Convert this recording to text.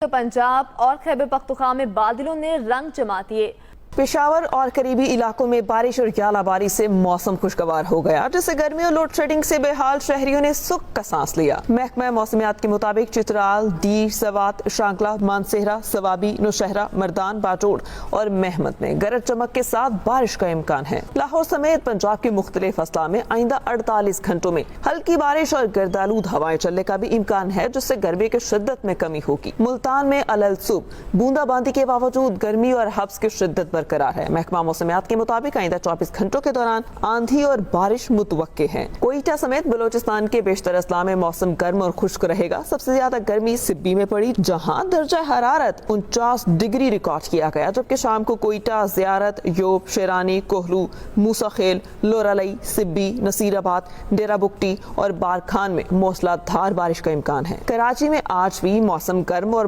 पंजाब और खैबर पख्तूनख्वा में बादलों ने रंग जमा दिए। पेशावर और करीबी इलाकों में बारिश और ग्यालाबारी से मौसम खुशगवार हो गया, जिससे गर्मी और लोड शेडिंग से बेहाल शहरियों ने सुख का सांस लिया। महकमा मौसमियात के मुताबिक चित्राल, दीर, सवात, शांकला, मानसेहरा, सवाबी, नौशहरा, मर्दान, बाटोड़ और महमद में गरज चमक के साथ बारिश का इम्कान है। लाहौर समेत पंजाब के मुख्तलिफ अजला में आइंदा 48 घंटों में हल्की बारिश और गर्दालूद हवाएं चलने का भी इम्कान है, जिससे गर्मी की शिद्दत में कमी होगी। मुल्तान में अलल सुबह बूंदाबांदी के बावजूद गर्मी और हब्स की शिद्दत बरकरार है। महकमा मौसमियात के मुताबिक आइंदा 24 घंटों के दौरान आंधी और बारिश मुतवक्के है। कोयटा समेत बलोचिस्तान के बेशतर अजला में मौसम गर्म और खुश्क रहेगा। सबसे ज्यादा गर्मी सिब्बी में पड़ी, जहां दर्जा हरारत 49 डिग्री रिकॉर्ड किया गया, जबकि शाम को कोयटा, ज़ियारत, योब, शेरानी, कोहलू, मूसाखेल, लोरालई, सिब्बी, नसीराबाद, डेरा बुगटी और बारखान में मूसलाधार बारिश का इम्कान है। कराची में आज भी मौसम गर्म और